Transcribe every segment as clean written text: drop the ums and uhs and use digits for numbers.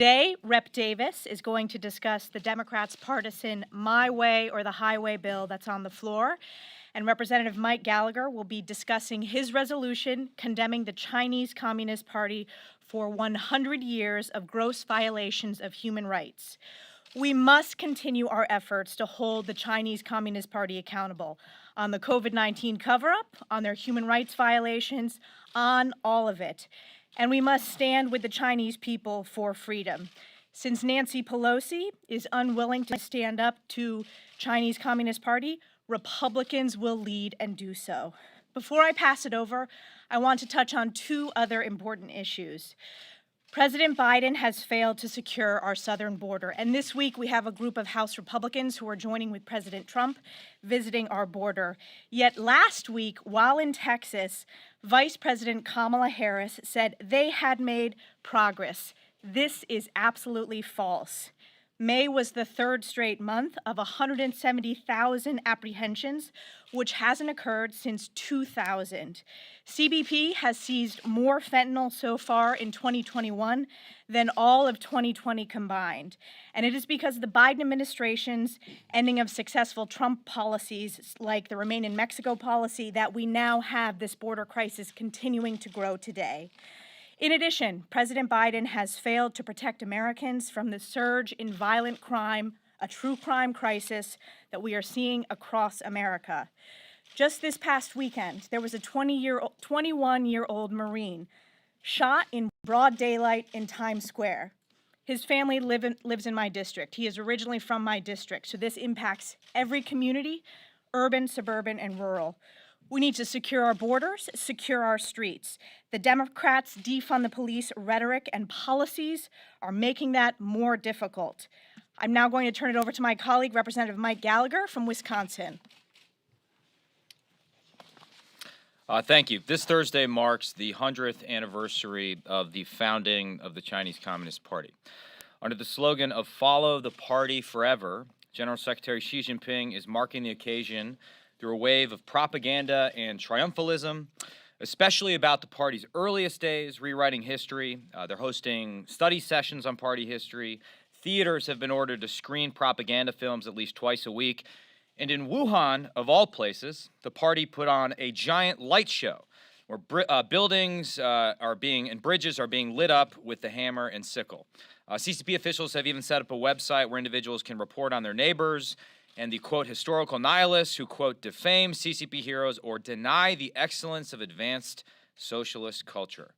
Today, Rep. Davis is going to discuss the Democrats' partisan My Way or the Highway bill that's on the floor. And Representative Mike Gallagher will be discussing his resolution condemning the Chinese Communist Party for 100 years of gross violations of human rights. We must continue our efforts to hold the Chinese Communist Party accountable on the COVID-19 cover-up, on their human rights violations, on all of it. And we must stand with the Chinese people for freedom. Since Nancy Pelosi is unwilling to stand up to Chinese Communist Party, Republicans will lead and do so. Before I pass it over, I want to touch on two other important issues. President Biden has failed to secure our southern border, and this week we have a group of House Republicans who are joining with President Trump visiting our border. Yet last week, while in Texas, Vice President Kamala Harris said they had made progress. This is absolutely false. May was the third straight month of 170,000 apprehensions, which hasn't occurred since 2000. CBP has seized more fentanyl so far in 2021 than all of 2020 combined. And it is because of the Biden administration's ending of successful Trump policies like the Remain in Mexico policy that we now have this border crisis continuing to grow today. In addition, President Biden has failed to protect Americans from the surge in violent crime, a true crime crisis that we are seeing across America. Just this past weekend, there was a 21-year-old Marine shot in broad daylight in Times Square. His family lives in my district. He is originally from my district, so this impacts every community, urban, suburban, and rural. We need to secure our borders, secure our streets. The Democrats' defund the police rhetoric and policies are making that more difficult. I'm now going to turn it over to my colleague, Representative Mike Gallagher from Wisconsin. Thank you. This Thursday marks the 100th anniversary of the founding of the Chinese Communist Party. Under the slogan of Follow the Party Forever, General Secretary Xi Jinping is marking the occasion through a wave of propaganda and triumphalism, especially about the party's earliest days, rewriting history. They're hosting study sessions on party history. Theaters have been ordered to screen propaganda films at least twice a week. And in Wuhan, of all places, the party put on a giant light show where buildings and bridges are being lit up with the hammer and sickle. CCP officials have even set up a website where individuals can report on their neighbors and the, quote, historical nihilists who, quote, defame CCP heroes or deny the excellence of advanced socialist culture.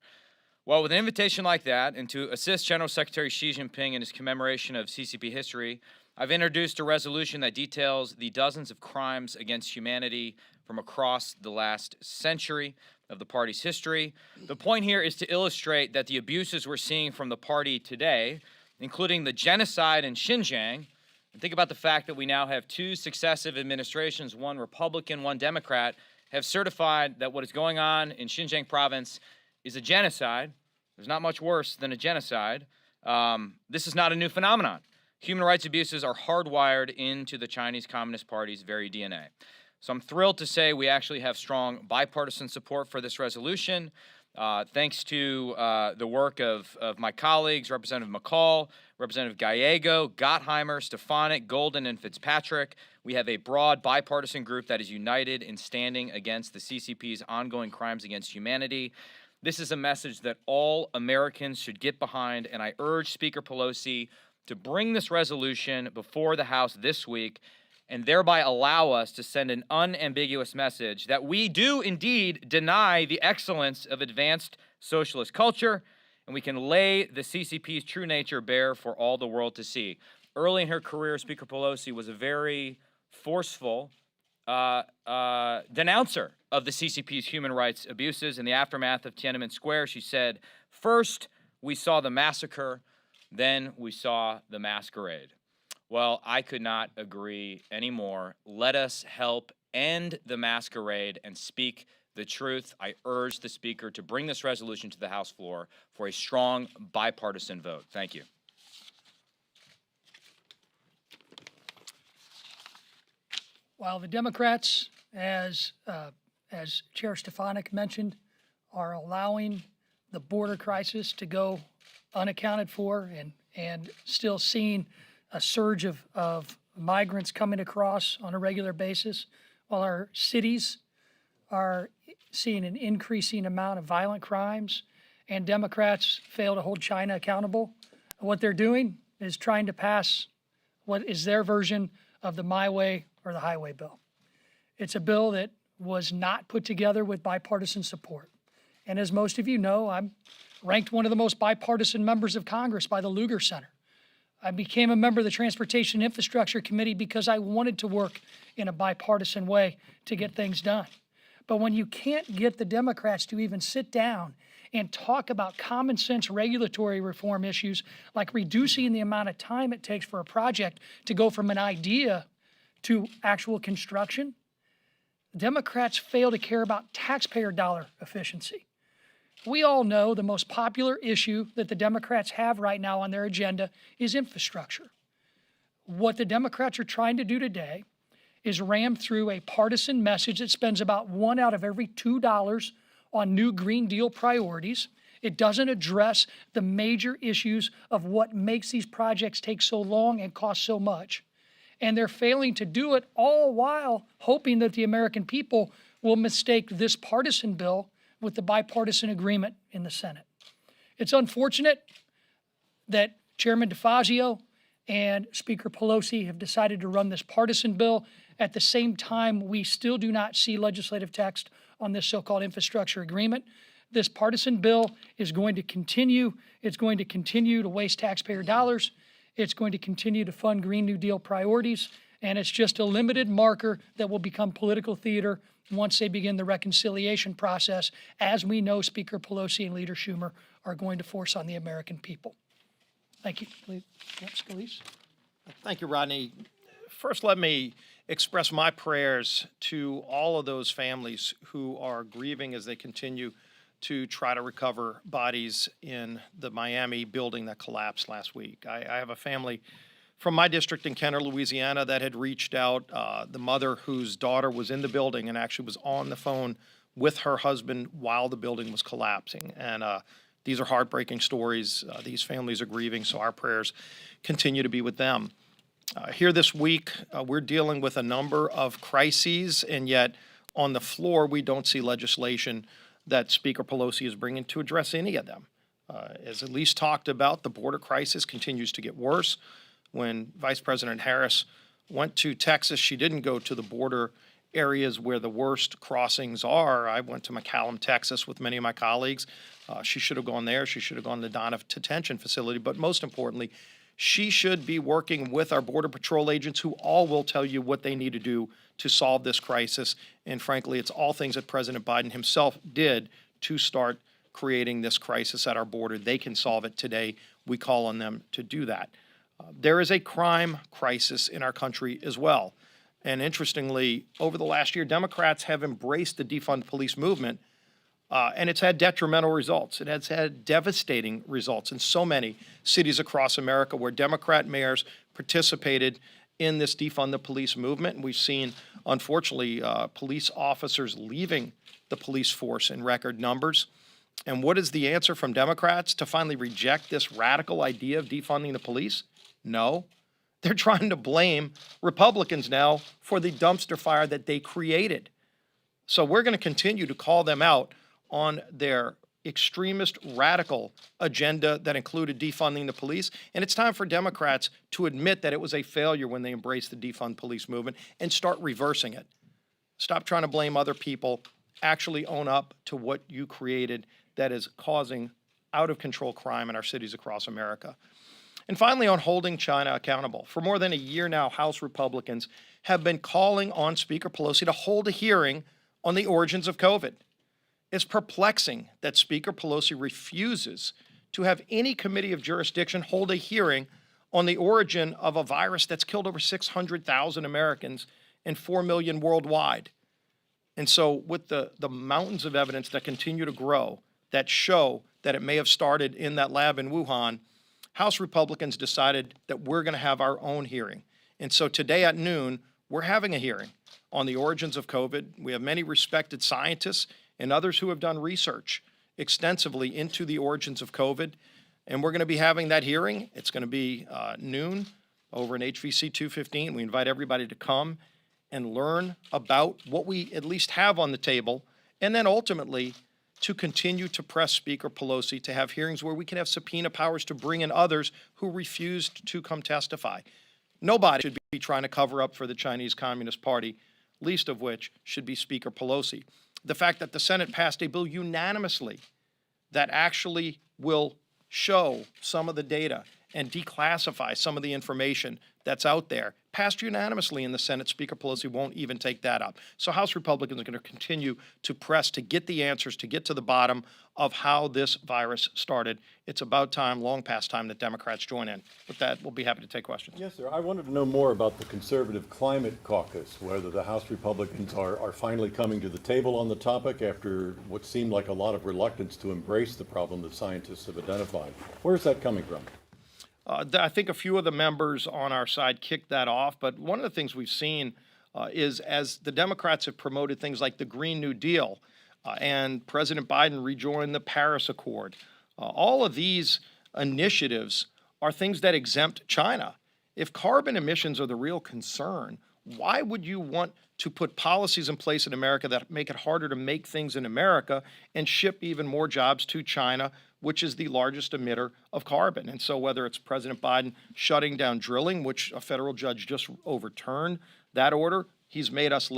Well, with an invitation like that, and to assist General Secretary Xi Jinping in his commemoration of CCP history, I've introduced a resolution that details the dozens of crimes against humanity from across the last century of the party's history. The point here is to illustrate that the abuses we're seeing from the party today, including the genocide in Xinjiang, and think about the fact that we now have two successive administrations, one Republican, one Democrat, have certified that what is going on in Xinjiang province is a genocide. There's not much worse than a genocide. This is not a new phenomenon. Human rights abuses are hardwired into the Chinese Communist Party's very DNA. So I'm thrilled to say we actually have strong bipartisan support for this resolution. Thanks to the work of my colleagues, Representative McCall, Representative Gallego, Gottheimer, Stefanik, Golden, and Fitzpatrick. We have a broad bipartisan group that is united in standing against the CCP's ongoing crimes against humanity. This is a message that all Americans should get behind, and I urge Speaker Pelosi to bring this resolution before the House this week and thereby allow us to send an unambiguous message that we do indeed deny the excellence of advanced socialist culture, and we can lay the CCP's true nature bare for all the world to see. Early in her career, Speaker Pelosi was a very forceful denouncer of the CCP's human rights abuses. In the aftermath of Tiananmen Square, she said, "First, we saw the massacre, then we saw the masquerade." Well, I could not agree anymore. Let us help end the masquerade and speak the truth. I urge the Speaker to bring this resolution to the House floor for a strong bipartisan vote. Thank you. While the Democrats, as Chair Stefanik mentioned, are allowing the border crisis to go unaccounted for and still seeing a surge of migrants coming across on a regular basis, while our cities are seeing an increasing amount of violent crimes, and Democrats fail to hold China accountable. What they're doing is trying to pass what is their version of the My Way or the Highway bill. It's a bill that was not put together with bipartisan support. And as most of you know, I'm ranked one of the most bipartisan members of Congress by the Lugar Center. I became a member of the Transportation and Infrastructure Committee because I wanted to work in a bipartisan way to get things done. But when you can't get the Democrats to even sit down and talk about common sense regulatory reform issues like reducing the amount of time it takes for a project to go from an idea to actual construction, Democrats fail to care about taxpayer dollar efficiency. We all know the most popular issue that the Democrats have right now on their agenda is infrastructure. What the Democrats are trying to do today is ram through a partisan message that spends about $1 out of every $2 on new Green Deal priorities. It doesn't address the major issues of what makes these projects take so long and cost so much. And they're failing to do it, all while hoping that the American people will mistake this partisan bill with the bipartisan agreement in the Senate. It's unfortunate that Chairman DeFazio and Speaker Pelosi have decided to run this partisan bill. At the same time, we still do not see legislative text on this so-called infrastructure agreement. This partisan bill is going to continue. It's going to continue to waste taxpayer dollars. It's going to continue to fund Green New Deal priorities. And it's just a limited marker that will become political theater once they begin the reconciliation process, as we know Speaker Pelosi and Leader Schumer are going to force on the American people. Thank you. Scalise. Thank you, Rodney. First, let me express my prayers to all of those families who are grieving as they continue to try to recover bodies in the Miami building that collapsed last week. I have a family from my district in Kenner, Louisiana, that had reached out, the mother whose daughter was in the building and actually was on the phone with her husband while the building was collapsing. And these are heartbreaking stories. These families are grieving, so our prayers continue to be with them. Here this week, we're dealing with a number of crises, and yet on the floor, we don't see legislation that Speaker Pelosi is bringing to address any of them. As Elise talked about, the border crisis continues to get worse. When Vice President Harris went to Texas, she didn't go to the border areas where the worst crossings are. I went to McAllen, Texas with many of my colleagues. She should have gone there. She should have gone to the Donna Detention Facility. But most importantly, she should be working with our Border Patrol agents who all will tell you what they need to do to solve this crisis. And frankly, it's all things that President Biden himself did to start creating this crisis at our border. They can solve it today. We call on them to do that. There is a crime crisis in our country as well. And interestingly, over the last year, Democrats have embraced the defund police movement, and it's had detrimental results. It has had devastating results in so many cities across America where Democrat mayors participated in this defund the police movement. And we've seen, unfortunately, police officers leaving the police force in record numbers. And what is the answer from Democrats? To finally reject this radical idea of defunding the police? No. They're trying to blame Republicans now for the dumpster fire that they created. So we're going to continue to call them out on their extremist radical agenda that included defunding the police. And it's time for Democrats to admit that it was a failure when they embraced the defund police movement and start reversing it. Stop trying to blame other people. Actually own up to what you created that is causing out-of-control crime in our cities across America. And finally, on holding China accountable. For more than a year now, House Republicans have been calling on Speaker Pelosi to hold a hearing on the origins of COVID. It's perplexing that Speaker Pelosi refuses to have any committee of jurisdiction hold a hearing on the origin of a virus that's killed over 600,000 Americans and 4 million worldwide. And so with the mountains of evidence that continue to grow that show that it may have started in that lab in Wuhan, House Republicans decided that we're going to have our own hearing. And so today at noon, we're having a hearing on the origins of COVID. We have many respected scientists and others who have done research extensively into the origins of COVID. And we're going to be having that hearing. It's going to be noon over in HVC 215. We invite everybody to come and learn about what we at least have on the table, and then ultimately to continue to press Speaker Pelosi to have hearings where we can have subpoena powers to bring in others who refused to come testify. Nobody should be trying to cover up for the Chinese Communist Party, least of which should be Speaker Pelosi. The fact that the Senate passed a bill unanimously that actually will show some of the data and declassify some of the information that's out there, passed unanimously in the Senate. Speaker Pelosi won't even take that up. So House Republicans are going to continue to press to get the answers, to get to the bottom of how this virus started. It's about time, long past time, that Democrats join in. With that, we'll be happy to take questions. Yes, sir. I wanted to know more about the Conservative Climate Caucus, whether the House Republicans are finally coming to the table on the topic after what seemed like a lot of reluctance to embrace the problem that scientists have identified. Where is that coming from? I think a few of the members on our side kicked that off, but one of the things we've seen is as the Democrats have promoted things like the Green New Deal and President Biden rejoined the Paris Accord, all of these initiatives are things that exempt China. If carbon emissions are the real concern, why would you want to put policies in place in America that make it harder to make things in America and ship even more jobs to China, which is the largest emitter of carbon? And so whether it's President Biden shutting down drilling, which a federal judge just overturned that order, he's made us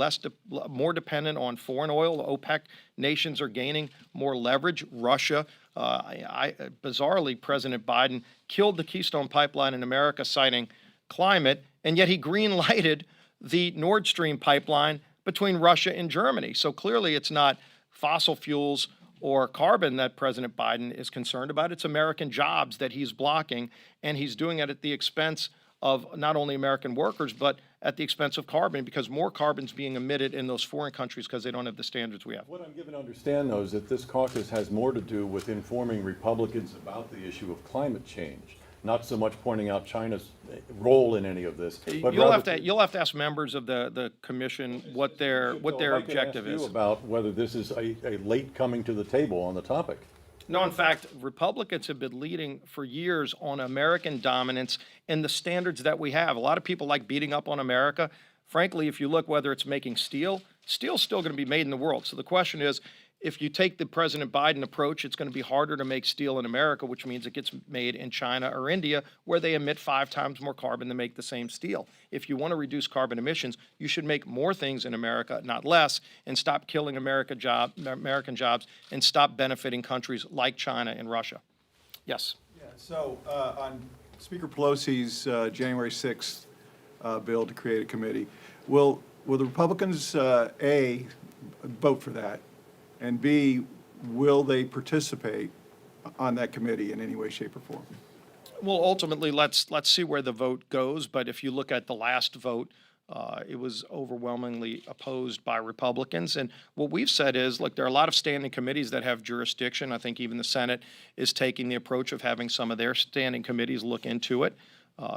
more dependent on foreign oil. OPEC nations are gaining more leverage. Russia, bizarrely, President Biden killed the Keystone Pipeline in America, citing climate, and yet he green-lighted the Nord Stream pipeline between Russia and Germany. So clearly it's not fossil fuels or carbon that President Biden is concerned about. It's American jobs that he's blocking, and he's doing it at the expense of not only American workers, but at the expense of carbon, because more carbon's being emitted in those foreign countries because they don't have the standards we have. What I'm given to understand, though, is that this caucus has more to do with informing Republicans about the issue of climate change, not so much pointing out China's role in any of this. But You'll have to ask members of the commission what their objective is. About whether this is a late coming to the table on the topic. No, in fact, Republicans have been leading for years on American dominance and the standards that we have. A lot of people like beating up on America. Frankly, if you look whether it's making steel, steel's still going to be made in the world. So the question is, if you take the President Biden approach, it's going to be harder to make steel in America, which means it gets made in China or India, where they emit 5 times more carbon to make the same steel. If you want to reduce carbon emissions, you should make more things in America, not less, and stop killing American jobs and stop benefiting countries like China and Russia. Yes. Yeah, so on Speaker Pelosi's January 6th bill to create a committee, will the Republicans, A, vote for that? And B, will they participate on that committee in any way, shape, or form? Well, ultimately, let's see where the vote goes. But if you look at the last vote, it was overwhelmingly opposed by Republicans. And what we've said is, look, there are a lot of standing committees that have jurisdiction. I think even the Senate is taking the approach of having some of their standing committees look into it.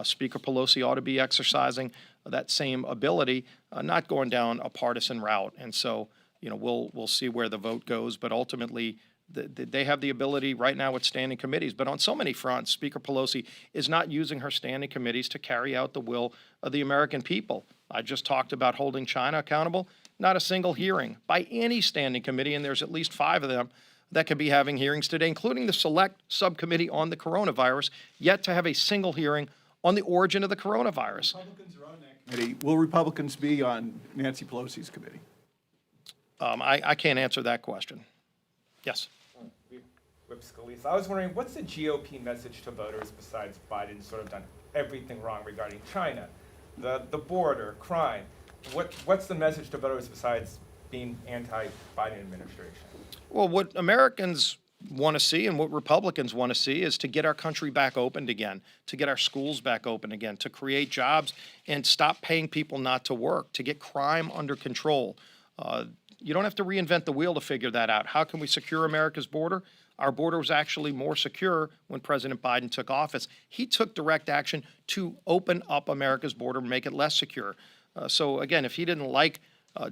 Speaker Pelosi ought to be exercising that same ability, not going down a partisan route. And so, you know, we'll see where the vote goes, but ultimately they have the ability right now with standing committees. But on so many fronts, Speaker Pelosi is not using her standing committees to carry out the will of the American people. I just talked about holding China accountable. Not a single hearing by any standing committee, and there's at least 5 of them that could be having hearings today, including the select subcommittee on the coronavirus, yet to have a single hearing on the origin of the coronavirus. Republicans are on that committee. Will Republicans be on Nancy Pelosi's committee? I can't answer that question. Yes. Whip Scalise. I was wondering, what's the GOP message to voters besides Biden sort of done everything wrong regarding China, the border, crime? What's the message to voters besides being anti-Biden administration? Well, what Americans want to see and what Republicans want to see is to get our country back opened again, to get our schools back open again, to create jobs and stop paying people not to work, to get crime under control. You don't have to reinvent the wheel to figure that out. How can we secure America's border? Our border was actually more secure when President Biden took office. He took direct action to open up America's border and make it less secure. So again, if he didn't like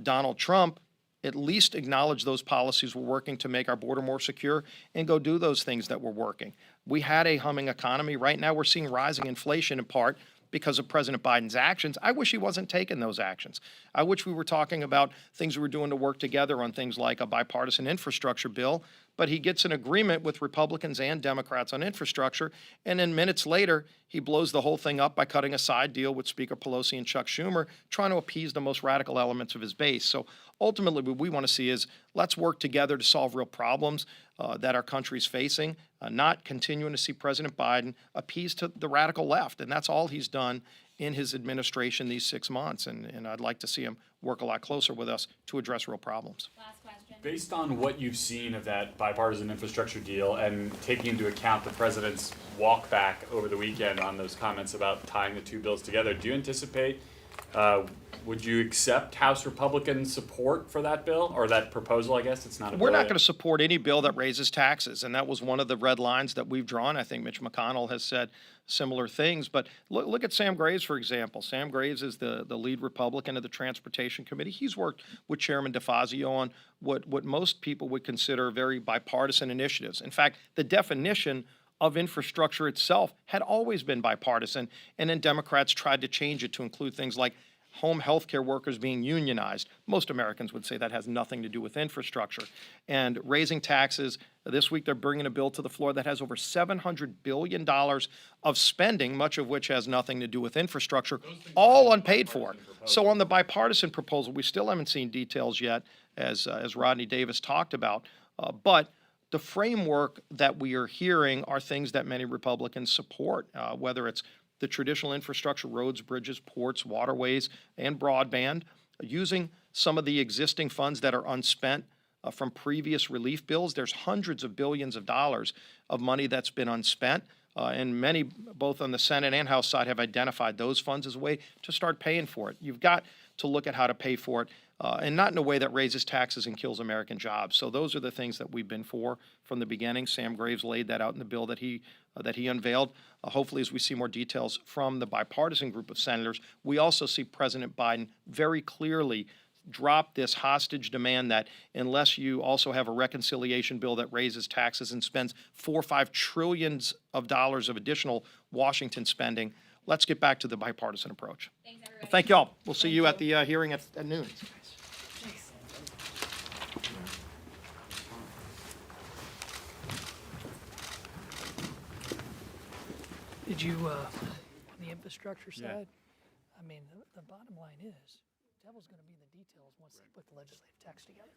Donald Trump, at least acknowledge those policies were working to make our border more secure and go do those things that were working. We had a humming economy. Right now, we're seeing rising inflation in part because of President Biden's actions. I wish he wasn't taking those actions. I wish we were talking about things we were doing to work together on things like a bipartisan infrastructure bill, but he gets an agreement with Republicans and Democrats on infrastructure, and then minutes later, he blows the whole thing up by cutting a side deal with Speaker Pelosi and Chuck Schumer, trying to appease the most radical elements of his base. So ultimately, what we want to see is let's work together to solve real problems that our country's facing, not continuing to see President Biden appease to the radical left. And that's all he's done in his administration these 6 months. And I'd like to see him work a lot closer with us to address real problems. Last question. Based on what you've seen of that bipartisan infrastructure deal and taking into account the president's walk back over the weekend on those comments about tying the two bills together, do you anticipate, would you accept House Republican support for that bill or that proposal? I guess it's not a bill We're not yet. going to support any bill that raises taxes, and that was one of the red lines that we've drawn. I think Mitch McConnell has said similar things. But look at Sam Graves, for example. Sam Graves is the lead Republican of the Transportation Committee. He's worked with Chairman DeFazio on what most people would consider very bipartisan initiatives. In fact, the definition of infrastructure itself had always been bipartisan, and then Democrats tried to change it to include things like home health care workers being unionized. Most Americans would say that has nothing to do with infrastructure. And raising taxes, this week they're bringing a bill to the floor that has over $700 billion of spending, much of which has nothing to do with infrastructure, all unpaid for. So on the bipartisan proposal, we still haven't seen details yet, as Rodney Davis talked about, but the framework that we are hearing are things that many Republicans support, whether it's the traditional infrastructure, roads, bridges, ports, waterways, and broadband, using some of the existing funds that are unspent from previous relief bills. There's hundreds of billions of dollars of money that's been unspent, and many, both on the Senate and House side, have identified those funds as a way to start paying for it. You've got to look at how to pay for it, and not in a way that raises taxes and kills American jobs. So those are the things that we've been for from the beginning. Sam Graves laid that out in the bill that he unveiled. Hopefully, as we see more details from the bipartisan group of senators, we also see President Biden very clearly drop this hostage demand that unless you also have a reconciliation bill that raises taxes and spends $4 or $5 trillion of additional Washington spending, let's get back to the bipartisan approach. Thanks, everybody. Well, thank you all. We'll see you at the hearing at noon. Did you, on the infrastructure side, I mean, the bottom line is, devil's gonna be in the details once they put the legislative text together.